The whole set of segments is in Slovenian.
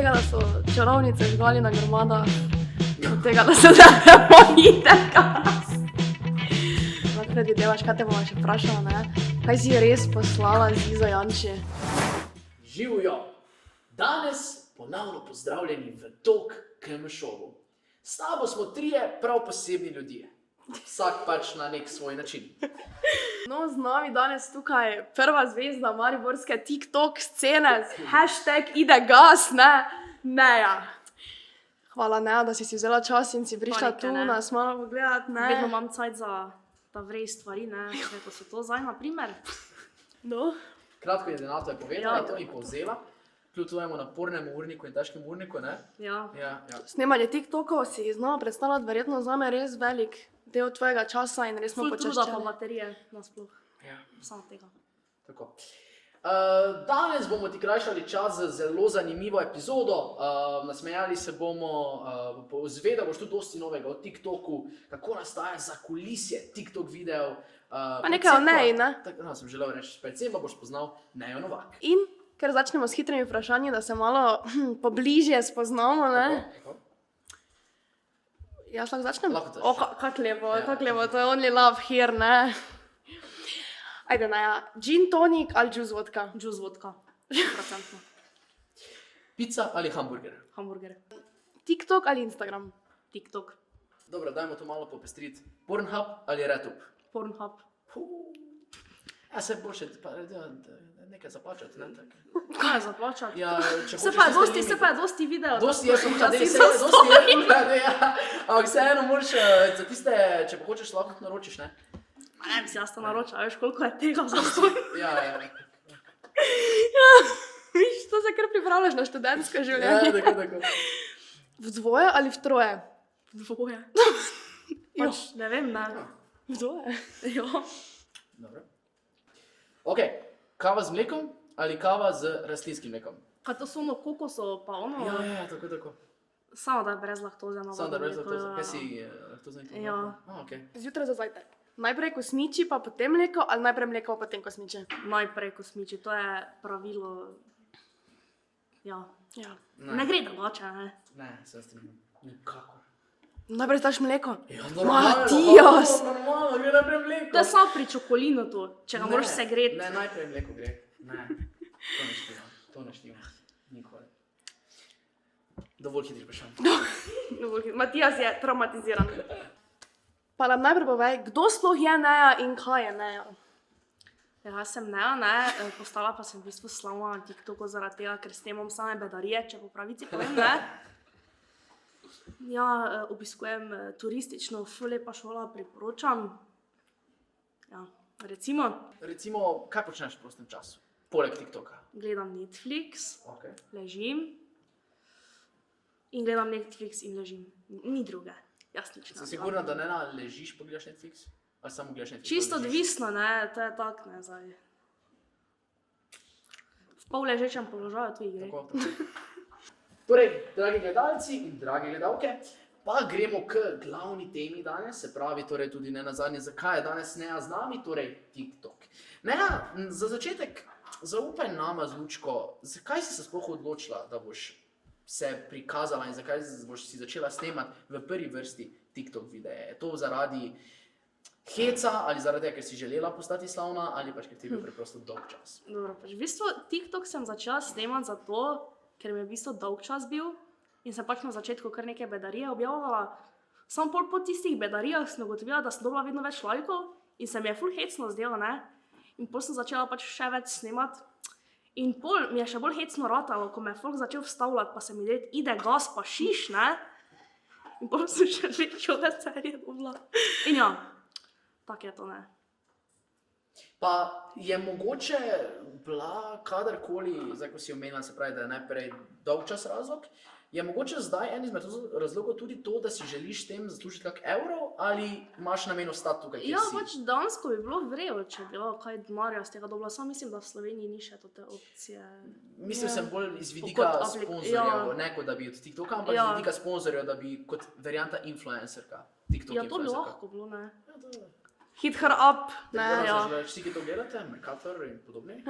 tega, da so čarovnice žgali na grmadah, od tega, da se zaremo itega. Predvidevaš, kaj te bomo še vprašala, ne? Kaj si res poslala Zizo Janči? Živjo! Danes ponovno pozdravljeni v Talk KM Showu. S tabo smo trije prav posebni ljudje. Vsak pač na nek svoj način. No, z nami danes tukaj prva zvezda mariborske TikTok scene, hashtag ide gas, ne? Neja. Hvala, Neja, da si vzela čas in si prišla tu nas malo pogledat, ne? Vedno imam cajt za ta vrej stvari, ne? Ko so to zdaj, na primer. No. Kratko je Denato je povedala, to ni povzela. Kljub tvojemu napornemu urniku in težkem urniku, ne? Ja. Snemanje TikTokov si znala predstavljati verjetno zame res velik del tvojega časa in res smo počaščeni. Ful truda pa baterije nasploh. Ja. Samo tega. Tako. Danes bomo ti krajšali čas z zelo zanimivo epizodo. Nasmejali se bomo, izvedel boš tudi dosti novega o TikToku, kako nastaja zakulisje TikTok videov. Pa nekaj o Neji, ne? Tako sem želel reči, predvsem pa boš poznal Nejo Novak. In ker začnemo s hitrimi vprašanji, da se malo pobližje spoznamo, ne? Tako. Jaz lahko začnem? Lahko začneš. O, kako lepo, Ja. kako lepo, to je only love here, ne? Ajde, Neja, gin tonic ali juice vodka? Juice vodka. 100%. Pizza ali hamburger? Hamburger. TikTok ali Instagram? TikTok. Dobro, dajmo to malo popestriti. Pornhub ali RedTube? Pornhub. Ja, se boljše, nekaj zaplačati, ne? Kaj zaplačati? Ja, če Se hočeš pa je tiste dosti, limite. se pa je dosti video. Dosti je full HD, Včasih se za je dosti je stoji. full HD, ja. Ampak vseeno moraš za tiste, če pa hočeš, lahko naročiš, ne? Ma ne bi si jaz to naročila, veš koliko je tega za stoj. Ja. Viš, to se kar pripravljaš na študentsko Ja, življenje. tako. V dvoje ali v troje? Dvoje. Jo. Pač, ne vem, ne. V dvoje. Jo. Dobro. Ok, kava z mlekom ali kava z rastlinskim mlekom? Kaj to so ono kokosov, pa ono? Ja, tako. Samo da je brez laktoze. Samo da brez laktoze. Kaj si laktoze intoleranten? Ja. Ok. Zjutraj za zajtrk. Najprej kosmiči, pa potem mleko, ali najprej mleko, pa potem kosmiči? Najprej kosmiči, to je pravilo. Ja. Ja. Ne gre drugače, ne. Ne, se strinjam. Nikako. Najprej staš mleko? Ja, Matijas! Normalno, gre najprej mleko. To je samo pri čokolinu to, če ga Ne, moraš segreti. Ne, najprej mleko gre. Ne, to ne štima. Nikoli. Dovolj hitri vprašanj. Matijas je traumatiziran. Pa nam najprej povej, kdo sploh je Neja in kaj je Neja? Ja, jaz sem Neja, ne, postala pa sem v bistvu slavna na TikToku zaradi tega, ker snemam same bedarije, če po pravici povem, ne. Ja, obiskujem turistično, ful lepa šola, priporočam. Ja, recimo, Recimo, kaj počneš v prostem času? Poleg TikToka. gledam Netflix, Ok. ležim in gledam Netflix in ležim. Ni druge, jaz nič ne. Si sigurna, da ne ležiš, pa gledaš Netflix? Ali samo gledaš Netflix? Čisto pa ležiš? odvisno, ne, to je tak, ne, zdaj. V pol ležečem položaju to igre. Tako. Torej, dragi gledalci in drage gledalke, pa gremo k glavni temi danes, se pravi torej tudi ne nazadnje, zakaj je danes Neja z nami, torej TikTok. Neja, za začetek zaupaj nama z Lučko, zakaj si se sploh odločila, da boš se prikazala in zakaj boš si začela snemati v prvi vrsti TikTok videe? Je to zaradi heca ali zaradi tega, ker si želela postati slavna ali pač ker ti je bil preprosto dolg čas? Dobro, pač v bistvu TikTok sem začela snemati zato, ker mi je v bistvu dolg čas bil in sem pač na začetku kar nekaj bedarije objavljala. Samo pol po tistih bedarijah sem ugotovila, da sem dobila vedno več lajkov in se mi je ful hecno zdelo, ne. In pol sem začela pač še več snemati. In pol mi je še bolj hecno ratalo, ko me je folk začel vstavljati, pa se mi reči, ide gas, pa šiš, ne. In pol sem še večjo veselje dobila. In ja, tak je to, ne. Pa je mogoče bila kadarkoli, zdaj ko si omenila, se pravi, da je najprej dolgčas razlog, je mogoče zdaj en izmed razlogov tudi to, da si želiš s tem zaslužiti kak evro ali imaš namen ostati tukaj, kjer Ja, si? pač dansko bi bilo vrejo, če bi kaj denarja z tega dobila. Samo mislim, da v Sloveniji ni še te opcije. Mislil sem bolj iz vidika Kot sponzorjev, ja. ne kot da bi od TikToka, ampak Ja. iz vidika sponzorjev, da bi kot varianta influencerka, TikTok Ja, to bi influencerka. lahko bilo, ne. Ja, to je. Hit her up, ne, Tako da ja. se že vsi, ki to gledate, Mercator in podobni.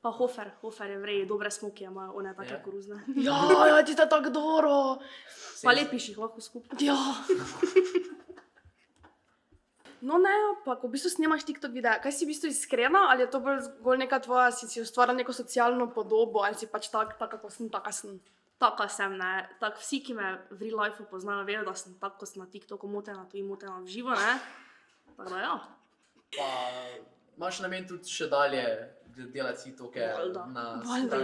Pa Hofer je vrej, dobre smoke imajo, one take Ja. koruzne. Ja, ti sta tako dobro. Pa lepiš jih lahko skupaj. Ja. No ne, pa ko v bistvu snemaš TikTok videa, kaj si v bistvu iskrena ali je to bolj zgolj neka tvoja, si ustvarila neko socialno podobo ali si pač taka kot sem, taka sem? Taka sem, ne. Tak vsi, ki me v real lifeu poznajo, vejo, da sem tako, ko sem na TikToku motena, tu in motena v živo, ne. Tako da ja. Pa imaš namen tudi še dalje delati TikToke Valjda.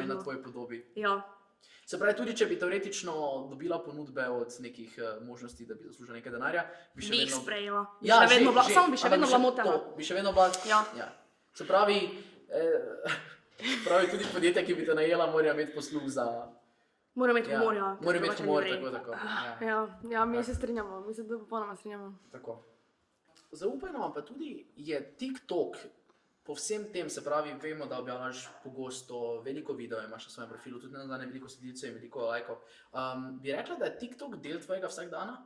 na tvoji podobi. Ja, Se pravi, tudi če bi teoretično dobila ponudbe od nekih možnosti, da bi zaslužila nekaj denarja, bi še bi jih vedno... sprejela. Bi Ja, še vedno bila, samo bi še ampak vedno bila motena. Bi še vedno bila... Ja. Ja. Se pravi, pravi, tudi podjetja, ki bi te najela, morajo imeti posluh za... Mora imeti humor, ja. ker Morajo imeti drugače ni humor, v redu. tako. Ja, mi se strinjamo, mi se popolnoma strinjamo. Tako. Zaupajno pa tudi je TikTok po vsem tem, se pravi, vemo, da objavljaš pogosto veliko videojev, imaš na svojem profilu tudi na zadnje veliko sledilcev in veliko lajkov. Bi rekla, da je TikTok del tvojega vsakdana?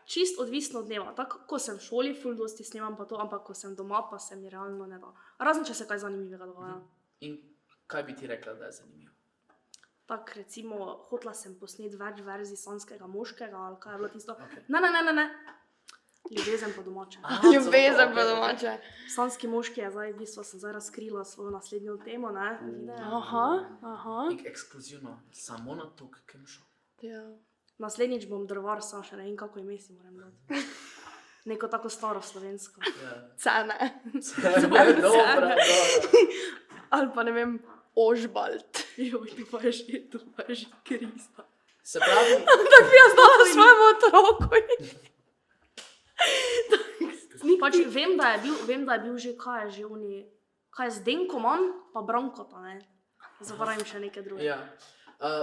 Čist odvisno od dneva. Tako, ko sem v šoli, ful dosti snemam pa to, ampak ko sem doma, pa se mi realno ne da. Razen, če se kaj zanimivega dogaja. In kaj bi ti rekla, da je zanimivo? Tako, recimo, hotla sem posneti več verzij sanskega moškega, ali kaj je bilo tisto. Okay. Ne. Ljubezen po domače. Ljubezen pa domače. Sanski moški je zdaj, v bistvu sem zdaj razkrila svojo naslednjo temo, ne? Aha. Ekskluzivno, samo na TikToku šel. Ja. Naslednjič bom drvar, sam še ne vem, kako ime si moram dati. Neko tako staro slovensko. Ja. Cene. Dobro. Ali pa ne vem, Ožbalt. Joj, to pa je že kriza. Se pravi, Tako bi jaz dala svojemu otroku. Pač vem, da je bil že, kaj je že oni, kaj je Zdenko manj, pa Brankota, ne. Zapravim še neke druge. ja.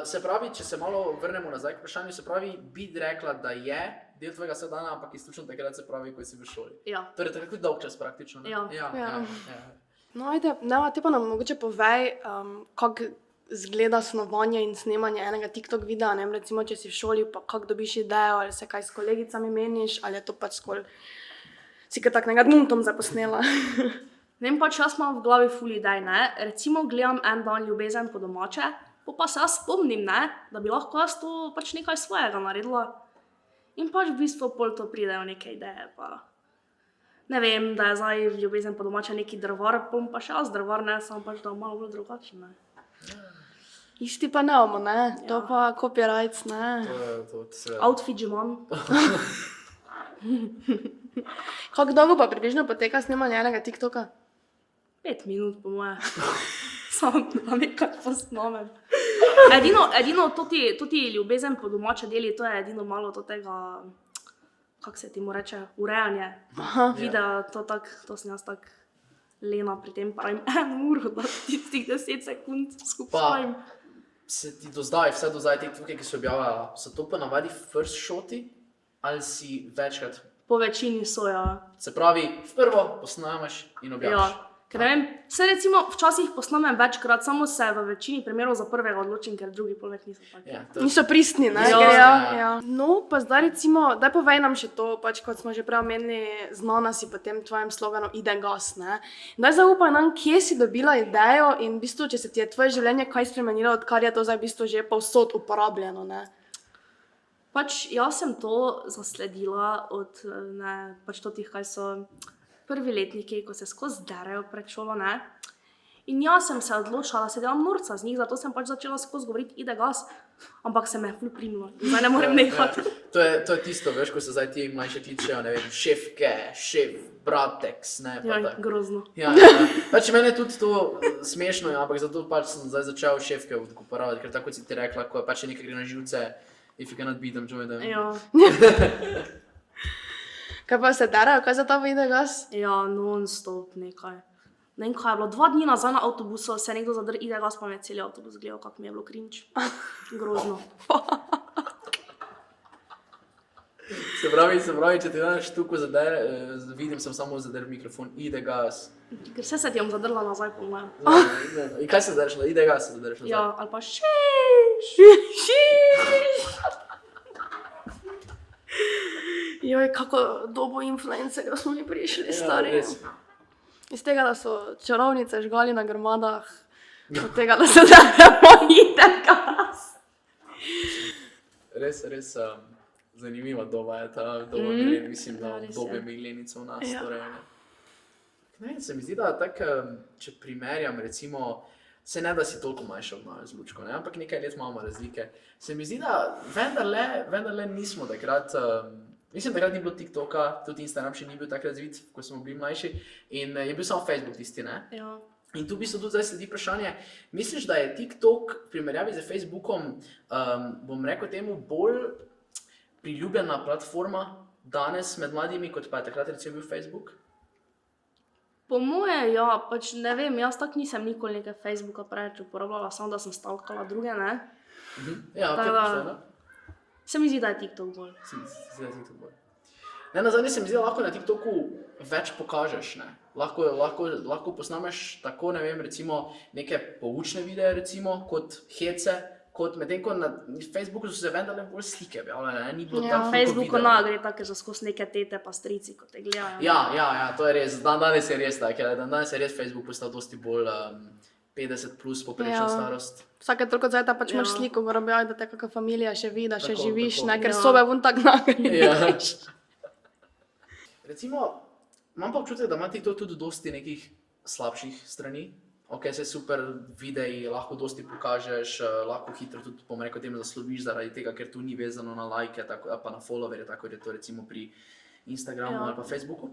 Se pravi, če se malo vrnemo nazaj k vprašanju, se pravi, bi rekla, da je del tvojega vsakdana, ampak izključno takrat, se pravi, ko si v šoli. Ja. Torej, tako dolg čas praktično. Ne? Ja. Ja. No, ajde, Neva, ti pa nam mogoče povej, kako zgleda snovanje in snemanje enega TikTok videa, ne vem, recimo, če si v šoli, pa kako dobiš idejo, ali se kaj s kolegicami meniš, ali je to pač skolj si kar tak nekaj dmuntom zaposnela. Ne vem, pač jaz imam v glavi ful idej, ne. Recimo gledam en dan Ljubezen po domače, pa se jaz spomnim, ne, da bi lahko jaz to pač nekaj svojega naredila. In pač v bistvu pol to pridejo neke ideje, pa ne vem, da je zdaj v Ljubezen po domače neki drvar, pa še jaz drvar, ne, samo pač da malo bolj drugačen, ne. Isti pa ne bomo, ne? To Ja. pa copyrights, ne? Outfit že imam. Kako dolgo pa približno poteka snemanje enega TikToka? 5 minut, po moje. Samo da nekaj posnamem. Edino toti Ljubezen po domače deli, to je edino malo do tega, kako se ti mu reče, urejanje. Videa, to sem jaz tak lena pri tem, pravim 1 uro, da tistih 10 sekund skupaj Pa- pravim. Se ti vse do zdaj TikToke, ki so objavljala, so to pa navadi first shoti ali si večkrat? Po večini so, ja. Se pravi, prvo posnameš in objaviš. Ja. Ker ne vem, se recimo včasih posnamem večkrat, samo se v večini primerov za prvega odločim, ker drugi poleg niso taki. Ja, to, Niso pristni, ne? Niso Ja, pristni, ja. No, pa zdaj recimo, daj povej nam še to, pač kot smo že prej omenili, znana si po tem tvojem sloganu Ide gas, ne? Daj zaupaj nam, kje si dobila idejo in v bistvu, če se ti je tvoje življenje kaj spremenilo, odkar je to zdaj v bistvu že povsod uporabljeno, ne? Pač jaz sem to zasledila od pač totih, kaj so prvi letniki, ko se skozi derejo pred šolo, ne. In jaz sem se odločila, da se delam norca z njih, zato sem pač začela skozi govoriti Ide gas, ampak se me je ful primilo. Zdaj ne morem nehati. Ja. To je tisto, veš, ko se zdaj ti mlajše kličejo, ne vem, šefke, šef, bratex, ne, pa Ja, tako. grozno. Ja. Pač meni je tudi to smešno, ja, ampak zato pač sem zdaj začel šefke uporabljati, ker tako kot si ti rekla, ko je pač nekaj gre na živce, if you cannot beat them, join them. Ja, Kaj pa se derajo, kaj za to Ide gas? ja, non-stop nekaj. Ne vem, kaj je bilo, 2 dni nazaj na avtobusu se je nekdo zadrl Ide gas, pa me je celi avtobus gledal, kako mi je bilo cringe. Grozno. Se pravi, če ti danes štuko zadere, vidim, sem samo zadel mikrofon, Ide gas. Ker vse se ti bom zadrla nazaj, po mojem. In kaj se zadereš, Ide gas se zadereš nazaj? Ja, ali pa šiš. Joj, kako dobo influencerjev smo mi prišli, stari. res. Iz tega, da so čarovnice žgali na grmadah, od tega, da se delamo gas. Res zanimiva doba je ta doba, mislim, da res obdobje je. milenicev nas. Ja. Torej, ne, se mi zdi, da če primerjam, recimo, se ne da si toliko manjša od mojega z Lučko, ne? Ampak nekaj let imamo razlike. Se mi zdi, da vendarle nismo takrat, mislim, takrat ni bilo TikToka, tudi Instagram še ni bil tako razvit, ko smo bili mlajši, in je bil samo Facebook tisti, ne? Ja. In tu v bistvu tudi zdaj sledi vprašanje, misliš, da je TikTok v primerjavi z Facebookom, bom rekel temu, bolj priljubljena platforma danes med mladimi, kot pa je takrat recimo bil Facebook? Po moje, ja, pač ne vem, jaz tako nisem nikoli nekaj Facebooka preveč uporabljala, samo da sem stalkala druge, ne. Ja, ok, Tako da- pošteno. Se mi zdi, da je TikTok bolj. Se mi zdi, da je TikTok bolj. Ne, nazadnje se mi zdi, da lahko na TikToku več pokažeš, ne. Lahko posnameš tako, ne vem, recimo neke poučne videe, recimo, kot hece, kot medtem ko na Facebooku so se vendarle bolj slike objavljale, ne, ni bilo Ja, tako Na veliko Facebooku videov. gre tako, za skozi neke tete pa strici, ko te gledajo. Ja, to je res. Danes je res tako. Danes je res Facebook postal dosti bolj 50 plus poprečna Ja. starost. Vsake toliko cajta pač imaš Ja. sliko, gor objaviti, da te kakšna familija še vidi, da še Tako, živiš, tako. ne, ker Ja. sobe vun tak nagradi. Ja. Recimo, imam pa občutek, da ima TikTok tudi dosti nekih slabših strani. Ok, se super videi, lahko dosti pokažeš, lahko hitro tudi, bom rekel, temu zasloviš zaradi tega, ker tu ni vezano na lajke, tako, ali pa na followerje, tako je to recimo pri Instagramu Ja. ali pa Facebooku.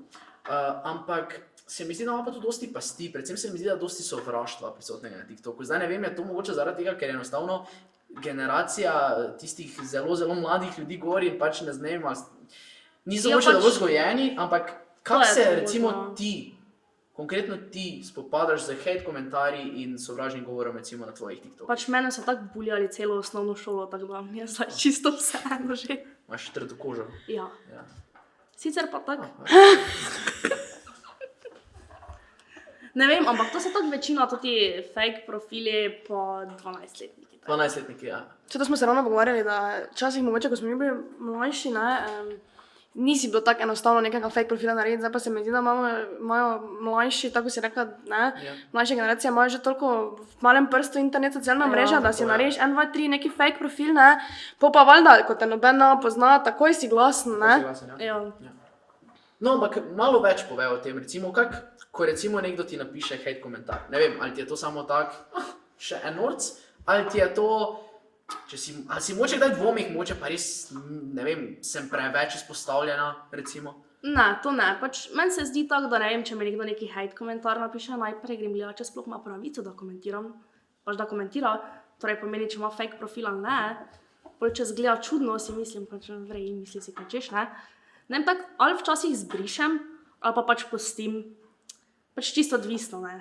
Ampak se mi zdi, da ima pa tudi dosti pasti, predvsem se mi zdi, da dosti sovraštva prisotnega na TikToku. Zdaj ne vem, je to mogoče zaradi tega, ker enostavno generacija tistih zelo mladih ljudi govori in pač ne znam, niso Ja, mogoče pač- dovolj vzgojeni, ampak kako je se to recimo možno. ti, konkretno ti, spopadaš z hate komentarji in sovražnim govorom recimo na tvojih TikTokih? Pač mene so tako buljali celo osnovno šolo, tako da mi je zdaj čisto vseeno že. Imaš trdo kožo. Ja. Ja. Sicer pa tako, ne vem, ampak to so tako večina tudi fake profili po 12-letniki. 12-letniki, ja. Če to smo se ravno pogovarjali, da včasih mogoče, ko smo mi bili mlajši, ne, nisi bilo tako enostavno nekega fake profila narediti, zdaj pa se mi zdi, da imajo mlajši, tako si rekla, ne, Ja. mlajše generacije imajo že toliko v malem prstu internet, socialna Ja, mreža, da si tako je. narediš 1, 2, 3 neki fake profil, ne, po pa valjda, ko te noben ne pozna, takoj si glasen, ne. Soglasen, ja. Ja. No, ampak malo več pove o tem, recimo, ko recimo nekdo ti napiše hate komentar. Ne vem, ali ti je to samo tak, še en norc, ali ti je to, ali si moče kdaj dvomih, moče pa res, ne vem, sem preveč izpostavljena, recimo. Ne, to ne. Pač meni se zdi tako, da ne vem, če mi nekdo neki hate komentar napiše, najprej grem gledati, če sploh ima pravico, da komentiram. Pač da komentira, torej pomeni, če ima fake profil ali ne. Pol če zgleda čudno, si mislim, pač vrej, misli si, kaj češ, ne. Ne vem, tako ali včasih zbrišem, ali pa pač pustim. Pač čisto odvisno, ne.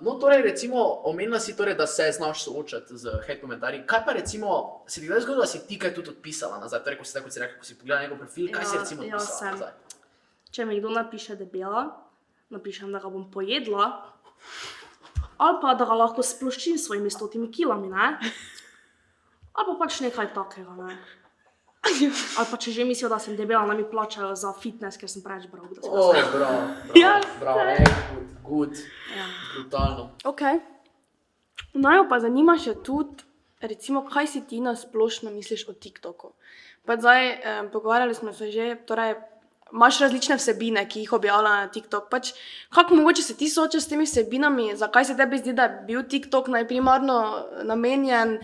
No, torej, recimo, omenila si torej, da se znaš soočati z hate komentarji. Kaj pa recimo, se ti kdaj zgodilo, da si ti kaj tudi odpisala nazaj? Torej, ko si tako si rekla, ko si pogledala njegov profil, kaj si Ja, recimo ja, odpisala sem. nazaj? Če mi kdo napiše debela, napišem, da ga bom pojedla, ali pa da ga lahko sploščim s svojimi 100 kilami, ne? Ali pa pač nekaj takega, ne? Ali pa če že mislijo, da sem debela, naj mi plačajo za fitness, ker sem preveč bral. Da sem O, bravo, Ja, bravo, good, Ja. brutalno. Ok. Naj pa zanima še tudi, recimo, kaj si ti na splošno misliš o TikToku. Pa zdaj, pogovarjali smo se že, torej, imaš različne vsebine, ki jih objavlja na TikTok. Pač, kako mogoče se ti soočaš s temi vsebinami, zakaj se tebi zdi, da je bil TikTok najprimarno namenjen,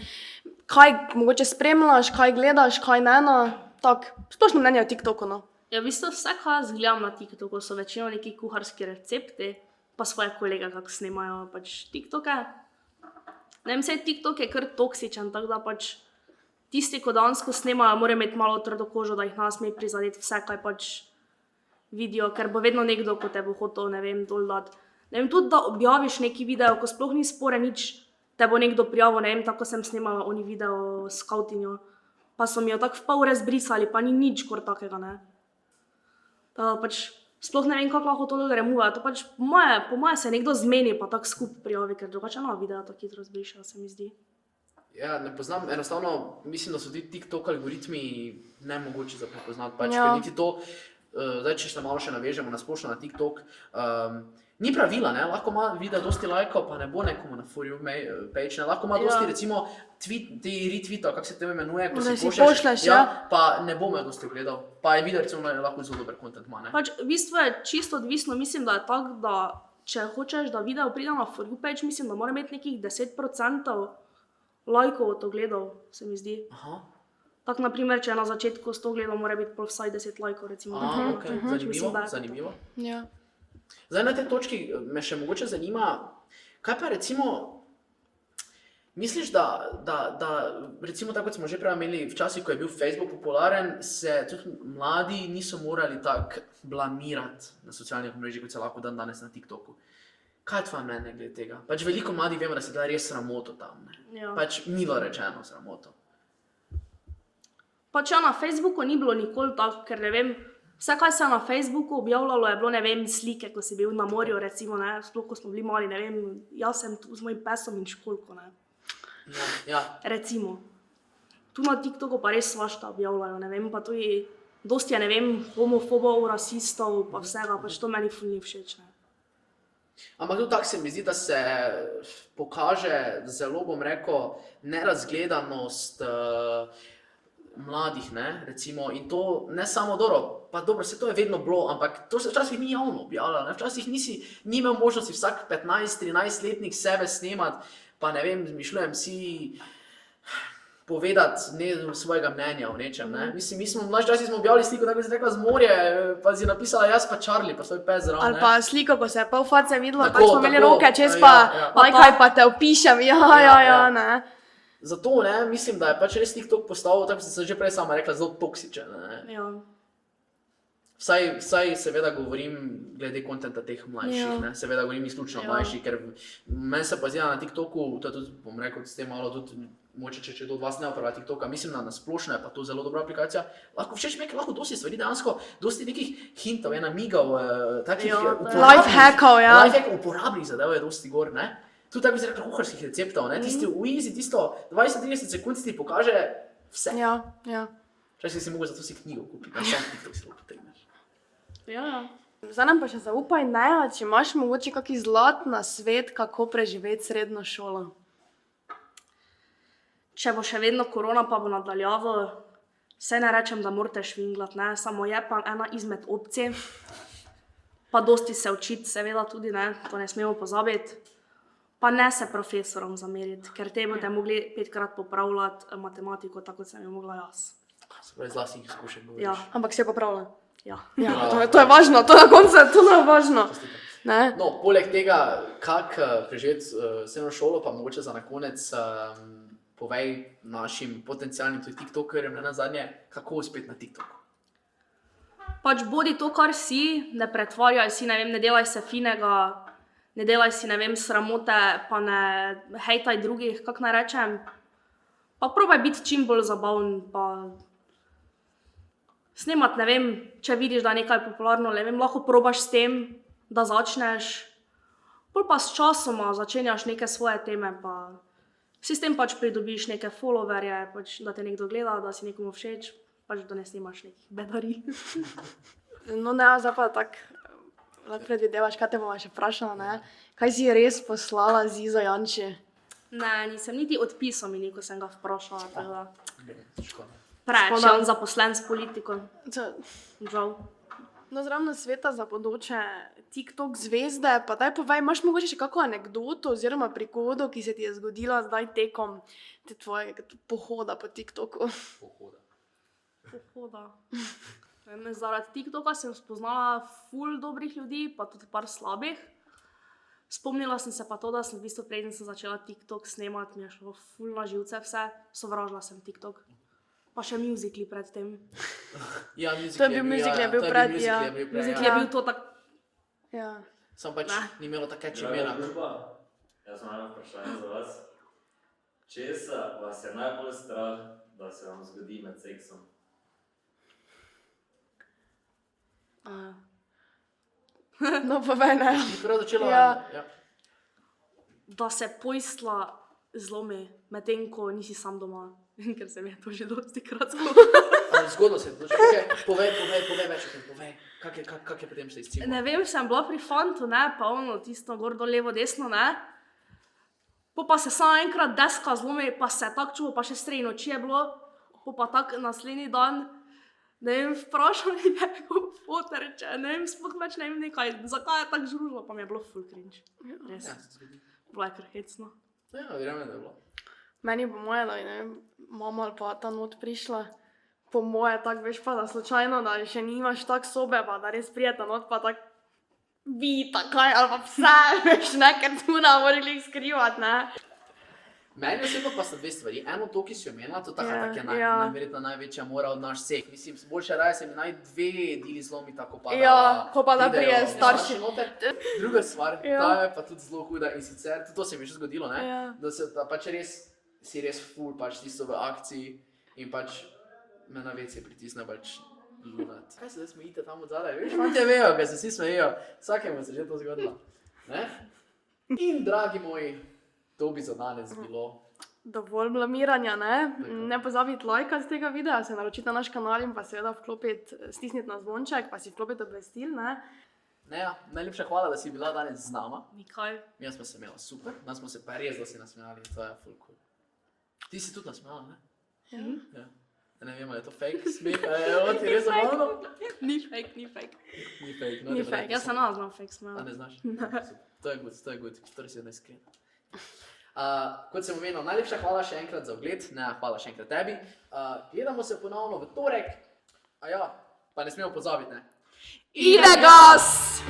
kaj mogoče spremljaš, kaj gledaš, kaj ne, no, tako, splošno mnenje o TikToku, no. Ja, v bistvu vse, kar zgledam na TikToku, so večino neki kuharski recepti, pa svoje kolege, kako snimajo pač TikToke. Ne vem, saj TikTok je kar toksičen, tako da pač tisti, ko dejansko snimajo, morajo imeti malo trdo kožo, da jih ne sme prizadeti vse, kaj pač vidijo, ker bo vedno nekdo, ko te bo hotel, ne vem, dol dati. Ne vem, tudi da objaviš neki video, ko sploh ni spore nič, te bo nekdo prijavil, ne vem, tako sem snimala oni video s skautinjo, pa so mi jo tako v pol ure zbrisali, pa ni nič kor takega, ne. Pač sploh ne vem, kako lahko to removira. To pač po moje se nekdo zmeni, pa tako skupaj prijavi, ker drugače na video tako hitro zbrišejo, se mi zdi. Ja, ne poznam, enostavno mislim, da so ti TikTok algoritmi nemogoči za prepoznati. Pač, Ja. ker niti to, zdaj če se malo še navežemo na splošno na TikTok, ni pravila, ne? Lahko ima video dosti lajkov, pa ne bo nekomu na For You page, ne? Lahko ima dosti recimo ti retweetov, kako se to imenuje, ko Da si si pošleš, ja. pa ne bo me dosti gledal, pa je video recimo lahko zelo dober content ima, ne? Pač v bistvu je čisto odvisno, mislim, da je tako, da če hočeš, da video pride na For You page, mislim, da mora imeti nekih 10% lajkov od ogledov, se mi zdi. Aha. Tako, na primer, če je na začetku 100 gledov, mora biti pol vsaj 10 lajkov, recimo. Okay. Zanimivo, Mislim, da je to. zanimivo. Ja. Zdaj na tej točki me še mogoče zanima, kaj pa recimo, misliš, da recimo tako, kot smo že prej imeli včasih, ko je bil Facebook popularen, se tudi mladi niso morali tako blamirati na socialnih mrežih, kot se lahko dan danes na TikToku. Kaj je tvoje mnenje glede tega? Pač veliko mladih vemo, da se da res sramoto tam, ne? Ja. Pač milo rečeno sramoto. Pač ja, na Facebooku ni bilo nikoli tako, ker ne vem, vse, kaj se je na Facebooku objavljalo, je bilo, ne vem, slike, ko si bil na morju, recimo, ne, sploh, ko smo bili mali, ne vem, jaz sem tu z mojim pesom in školjko, ne, Ja, recimo. Tu na TikToku pa res svašta objavljajo, ne vem, pa tudi dosti je, ne vem, homofobov, rasistov, pa vsega, pač to meni ful ni všeč, ne. ampak tudi tako se mi zdi, da se pokaže zelo, bom rekel, nerazgledanost mladih, ne, recimo, in to ne samo dobro, pa dobro, se to je vedno bilo, ampak to se včasih ni javno objavljalo, ne, včasih ni imel možnosti vsak 15-13 letnik sebe snemati, pa ne vem, zmišljujem si povedati svojega mnenja o nečem, ne. Mislim, mi smo v naš časih smo objavili sliko, tako bi se rekla z morje, pa si napisala jaz pa Charlie, pa svoj pes zraven, Ali ne. pa sliko, ko se je pol face videlo, Tako, tako smo imeli tako. roke čez Ja, pa, ja. lajkaj pa te opišem, ja, ne. Zato, ne, mislim, da je pač res TikTok postal, tako sem že prej sama rekla, zelo toksičen, ne. Ja. Vsaj seveda govorim glede kontenta teh mlajših, Ja. ne, seveda govorim izključno Ja. mlajših, ker meni se pa zdi da na TikToku, to je tudi, bom rekel, s tem malo tudi, moče če do vas ne uporablja TikToka, mislim, da na splošno je pa to zelo dobra aplikacija, lahko všeč mi je, ker lahko dosti stvari, dejansko dosti nekih hintov, namigov, takih Ja, Lifehackov, ja. Lifehackov, uporabnih zadev je dosti gor, ne. Tudi tako bi se rekla kuharskih receptov, ne, tisti v easy, tisto 20-30 sekund ti pokaže vse. Ja, ja. Včasih si mogel zato si knjigo kupiti, na sam TikTok si lahko potegneš. Ja. Zdaj nam pa še zaupaj, Neja, če imaš mogoče kaki zlat na svet, kako preživeti srednjo šolo. Če bo še vedno korona, pa bo nadaljavo, vse ne rečem, da morate švinglati, ne, samo je pa ena izmed opcij, pa dosti se učiti, seveda tudi, ne, to ne smemo pozabiti, pa ne se profesorom zameriti, ker te boste mogli 5-krat popravljati matematiko, tako kot sem jo mogla jaz. Se pravi, z lastnih izkušenj govoriš. Ja, Ampak se je popravila. ja. Ja, to je važno, to na koncu je to važno. Ne? No, poleg tega, kako preživeti srednjo šolo, pa mogoče za na konec povej našim potencialnim tudi tiktokerjem, ne nazadnje, kako uspeti na TikToku. Pač bodi to, kar si, ne pretvarjaj si, ne vem, ne delaj se finega, ne delaj si, ne vem, sramote, pa ne hejtaj drugih, kako naj rečem. Pa probaj biti čim bolj zabaven, pa snemat, ne vem, če vidiš, da je nekaj popularno, ne vem, lahko probaš s tem, da začneš, pol pa s časoma začenjaš neke svoje teme, pa si s tem pač pridobiš neke followerje, pač, da te nekdo gleda, da si nekomu všeč, pač da ne snimaš nekih bedarij. No, ne, zdaj pa tako, lahko predvidevaš, kaj te bomo še vprašala, ne? Kaj si res poslala Zizo Janči? Ne, nisem niti odpisal mi, ko sem ga vprašala, tako da. Škoda. Preveč je Škoda. on zaposlen s politiko, žal. No, zraven sveta za bodoče TikTok zvezde, pa daj povej, imaš mogoče še kakšno anekdoto oziroma prigodo, ki se ti je zgodila zdaj tekom te tvojega pohoda po TikToku? Pohoda. Pohoda. Vem, zaradi TikToka sem spoznala ful dobrih ljudi, pa tudi par slabih. Spomnila sem se pa to, da sem v bistvu preden sem začela TikTok snemati, mi je šlo ful na živce vse, sovražila sem TikTok. Pa še musicali pred tem. Ja, musical To je bil musical, je bil pred, ja. Musical Ja. je bil to tak... Ja. Sam pač Ne. ni imelo tako Draga imena. družba, jaz imam eno vprašanje za vas. Česa vas je najbolj strah, da se vam zgodi med seksom? No, povej, ne. Ti prav začela? Ja. Ja. Da se pojstla zlomi, medtem ko nisi sam doma. Ker se mi je to že dosti krat zgodilo. Zgodilo se je, okay, povej več o tem, povej. Kak je potem se izcimil? Ne vem, sem bila pri fantu, ne, pa ono, tisto gor, dol, levo, desno, ne. Pa se samo enkrat deska zlomi, pa se tako čuvo, pa še sredi noči je bilo. Pa tako naslednji dan, ne vem, vprašal mi njegov fotor, reče, ne vem, sploh več ne vem nekaj, zakaj je tako žružilo, pa mi je bilo full cringe. Res, Ja, se zgodi. bilo je kar hecno. Ja, verjamem, da je bilo. Meni po moje, da je, ne vem, mama ali pa ta not prišla, po moje tako veš pa, da slučajno, da še nimaš tak sobe, pa da res prijeta not, pa tako vi takaj, ali pa vse, veš, ne, ker tu ne morali skrivati, ne. Meni osebno pa sta dve stvari. Eno to, ki si omenila, to tako Ja, je ja. najverjetno največja mora od naš vseh. Mislim, boljše raje se mi naj dve dili zlomi tako pada. Ja, ko pa da pridejo prije starši. noter. Druga stvar, Ja. ta je pa tudi zelo huda in sicer, tudi to se mi je že zgodilo, ne? Ja. Da pač si res full pač tisto v akciji in pač me na WC pritisne pač lunat. Kaj se zdaj smejite tam od zadaj, veš? Fantje vejo, kaj se vsi smejijo. Vsakemu se že to zgodilo. Ne? In dragi moji, to bi za danes bilo. Dovolj blamiranja, ne? Ne pozabiti lajkati tega videa, se naročiti na naš kanal in pa seveda stisniti na zvonček, pa si vklopiti obvestil, ne? Neja, najlepša hvala, da si bila danes z nama. Nikaj. Mi smo se imeli super, nas smo se pa res, da si nasmejali, to je full cool. Ti si tudi nasmejala, ne? Ja. Ne vem, ali je to fake smeh, ali je ti res zabavno? Ni fake, ni fake. Ni fake, no. Ni te pa fake, ne Jaz se ne znam fake A smela. ne znaš? Super. To je good, torej si neiskren. Kot sem omenil, najlepša hvala še enkrat za ogled, ne, hvala še enkrat tebi. Gledamo se ponovno v torek, a ja, pa ne smemo pozabiti, ne? Ide gas!